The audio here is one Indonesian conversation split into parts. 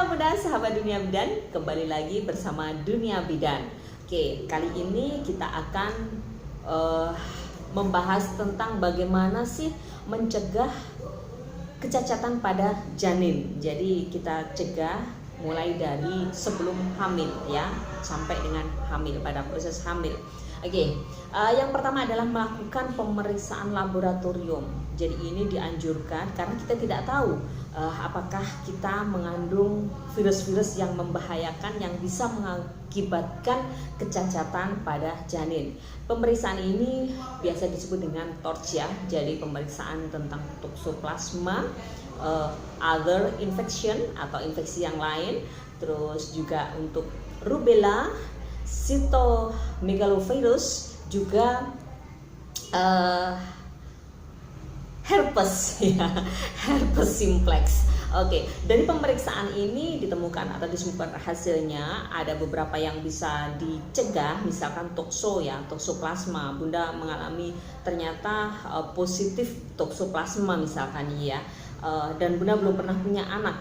Halo Bunda, sahabat Dunia Bidan, kembali lagi bersama Dunia Bidan. Oke, kali ini kita akan membahas tentang bagaimana sih mencegah kecacatan pada janin. Jadi kita cegah mulai dari sebelum hamil ya, sampai dengan hamil, pada proses hamil. Oke, yang pertama adalah melakukan pemeriksaan laboratorium. Jadi ini dianjurkan karena kita tidak tahu apakah kita mengandung virus-virus yang membahayakan yang bisa mengakibatkan kecacatan pada janin. Pemeriksaan ini biasa disebut dengan TORCH ya. Jadi pemeriksaan tentang toxoplasma, other infection atau infeksi yang lain, terus juga untuk rubella, cytomegalovirus, juga herpes ya, herpes simplex. Oke, dari pemeriksaan ini ditemukan atau disebutkan hasilnya ada beberapa yang bisa dicegah, misalkan toxoplasma. Bunda mengalami ternyata positif toxoplasma misalkan ya, dan Bunda belum pernah punya anak.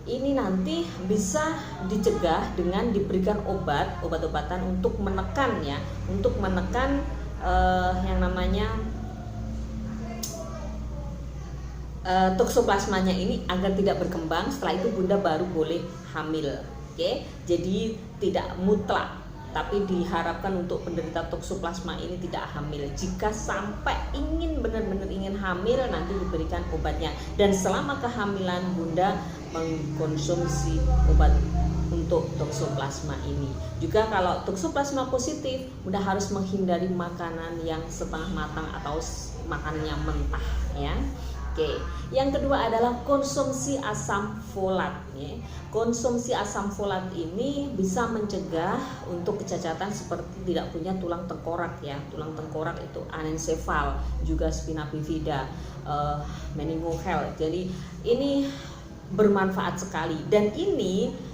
Ini nanti bisa dicegah dengan diberikan obat-obatan untuk menekan ya, untuk menekan yang namanya toxoplasmanya ini agar tidak berkembang. Setelah itu Bunda baru boleh hamil. Oke, jadi tidak mutlak, tapi diharapkan untuk penderita toxoplasma ini tidak hamil. Jika sampai ingin benar-benar ingin hamil, nanti diberikan obatnya. Dan selama kehamilan Bunda mengkonsumsi obat untuk toxoplasma ini. Juga kalau toxoplasma positif, Bunda harus menghindari makanan yang setengah matang atau makanan yang mentah ya. Oke, yang kedua adalah konsumsi asam folat ya. Konsumsi asam folat ini bisa mencegah untuk kecacatan seperti tidak punya tulang tengkorak ya. Tulang tengkorak itu anencefal, juga spina bifida, meningocoel. Jadi ini bermanfaat sekali, dan ini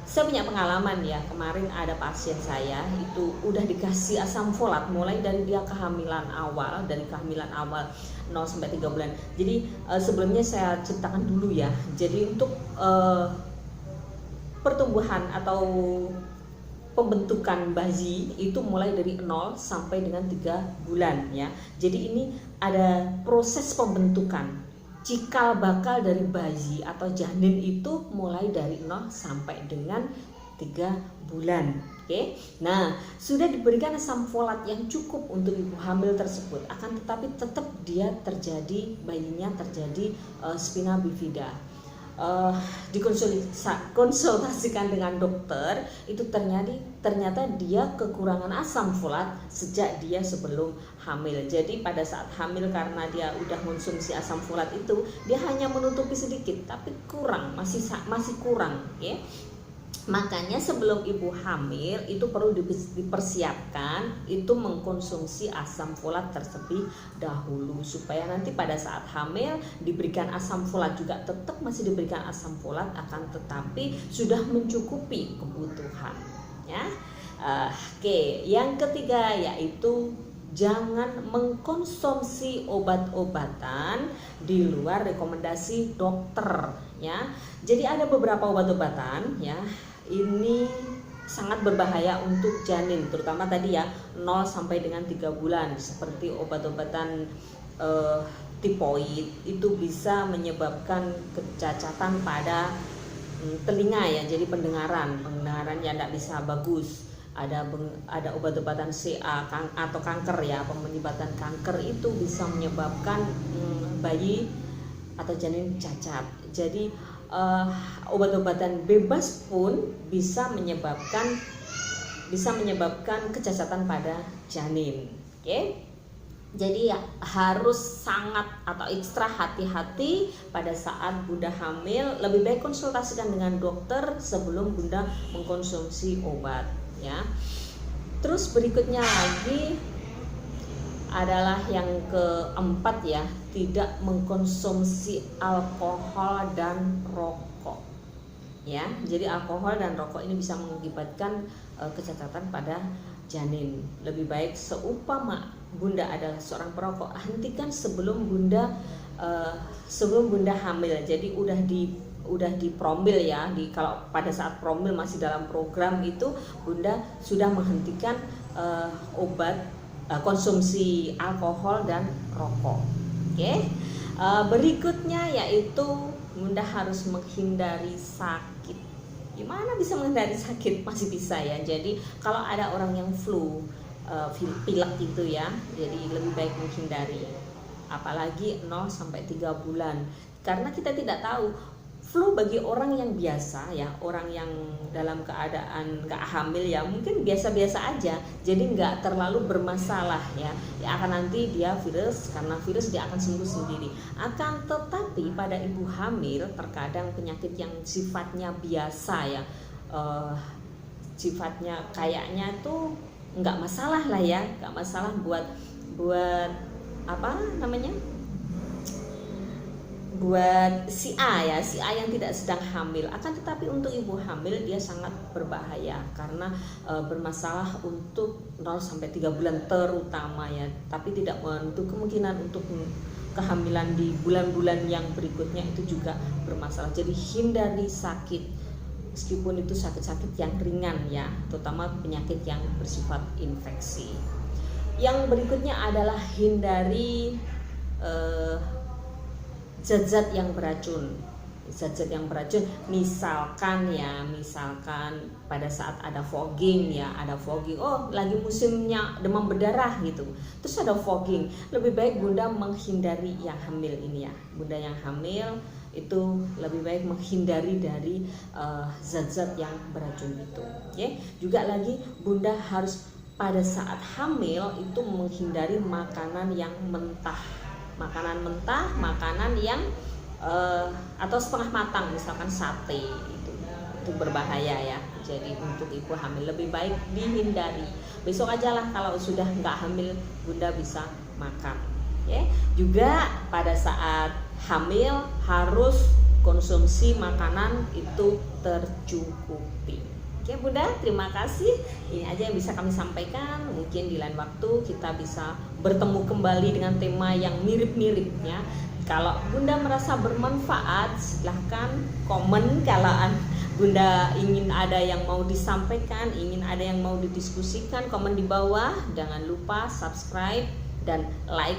saya punya pengalaman ya. Kemarin ada pasien saya itu udah dikasih asam folat mulai dari dia kehamilan awal, dari kehamilan awal 0 sampai 3 bulan. Jadi sebelumnya saya ceritakan dulu ya. Jadi untuk pertumbuhan atau pembentukan bayi itu mulai dari 0 sampai dengan 3 bulan ya. Jadi ini ada proses pembentukan cikal bakal dari bayi atau janin itu mulai dari 0 sampai dengan 3 bulan. Oke. Nah, sudah diberikan asam folat yang cukup untuk ibu hamil tersebut, akan tetapi tetap dia terjadi, bayinya terjadi spina bifida. Dikonsultasikan dengan dokter, itu ternyata dia kekurangan asam folat sejak dia sebelum hamil. Jadi pada saat hamil, karena dia udah konsumsi asam folat itu, dia hanya menutupi sedikit, tapi kurang, masih kurang ya. Makanya sebelum ibu hamil itu perlu dipersiapkan itu mengkonsumsi asam folat terlebih dahulu, supaya nanti pada saat hamil diberikan asam folat juga, tetap masih diberikan asam folat, akan tetapi sudah mencukupi kebutuhan ya. Oke, yang ketiga yaitu jangan mengkonsumsi obat-obatan di luar rekomendasi dokter ya. Jadi ada beberapa obat-obatan ya, ini sangat berbahaya untuk janin, terutama tadi ya 0 sampai dengan 3 bulan, seperti obat-obatan tipoid itu bisa menyebabkan kecacatan pada telinga ya, jadi pendengaran yang tidak bisa bagus. Ada obat-obatan CA atau kanker ya, penyebabkan kanker itu bisa menyebabkan bayi atau janin cacat. Jadi obat-obatan bebas pun bisa menyebabkan kecacatan pada janin. Oke. Jadi ya harus sangat atau ekstra hati-hati pada saat Bunda hamil. Lebih baik konsultasikan dengan dokter sebelum Bunda mengkonsumsi obat ya. Terus berikutnya lagi adalah yang keempat ya, tidak mengkonsumsi alkohol dan rokok ya. Jadi alkohol dan rokok ini bisa mengakibatkan kecacatan pada janin. Lebih baik seumpama Bunda adalah seorang perokok, hentikan sebelum Bunda hamil. Jadi udah di promil ya, kalau pada saat promil masih dalam program itu Bunda sudah menghentikan obat, konsumsi alkohol dan rokok. Oke. Berikutnya yaitu Bunda harus menghindari sakit. Gimana bisa menghindari sakit? Masih bisa ya. Jadi kalau ada orang yang flu, pilek itu ya, jadi lebih baik menghindari. Apalagi 0 sampai 3 bulan. Karena kita tidak tahu flu bagi orang yang biasa ya, orang yang dalam keadaan nggak hamil ya mungkin biasa-biasa aja, jadi nggak terlalu bermasalah ya. Akan nanti dia virus, karena virus dia akan sembuh sendiri. Akan tetapi pada ibu hamil terkadang penyakit yang sifatnya biasa ya, sifatnya kayaknya tuh nggak masalah lah ya, nggak masalah buat apa namanya, buat si A ya, si A yang tidak sedang hamil. Akan tetapi untuk ibu hamil dia sangat berbahaya karena bermasalah untuk 0 sampai 3 bulan terutama ya, tapi tidak menutup kemungkinan untuk kehamilan di bulan-bulan yang berikutnya itu juga bermasalah. Jadi hindari sakit, meskipun itu sakit-sakit yang ringan ya, terutama penyakit yang bersifat infeksi. Yang berikutnya adalah hindari zat-zat yang beracun. Zat-zat yang beracun misalkan pada saat ada fogging ya, oh lagi musimnya demam berdarah gitu, terus ada fogging, lebih baik Bunda menghindari yang hamil ini ya. Bunda yang hamil itu lebih baik menghindari dari zat-zat yang beracun itu ya. Juga lagi Bunda harus pada saat hamil itu menghindari makanan yang mentah, makanan yang atau setengah matang, misalkan sate, itu berbahaya ya. Jadi untuk ibu hamil lebih baik dihindari. Besok aja lah kalau sudah nggak hamil Bunda bisa makan ya. Juga pada saat hamil harus konsumsi makanan itu tercukupi. Oke Bunda, terima kasih. Ini aja yang bisa kami sampaikan. Mungkin di lain waktu kita bisa bertemu kembali dengan tema yang mirip-miripnya. Kalau Bunda merasa bermanfaat, silahkan komen. Kalau Bunda ingin ada yang mau disampaikan, ingin ada yang mau didiskusikan, komen di bawah. Jangan lupa subscribe dan like.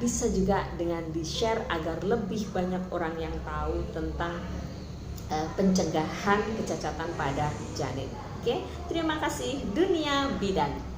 Bisa juga dengan di-share agar lebih banyak orang yang tahu tentang pencegahan kecacatan pada janin. Oke, terima kasih. Dunia Bidan.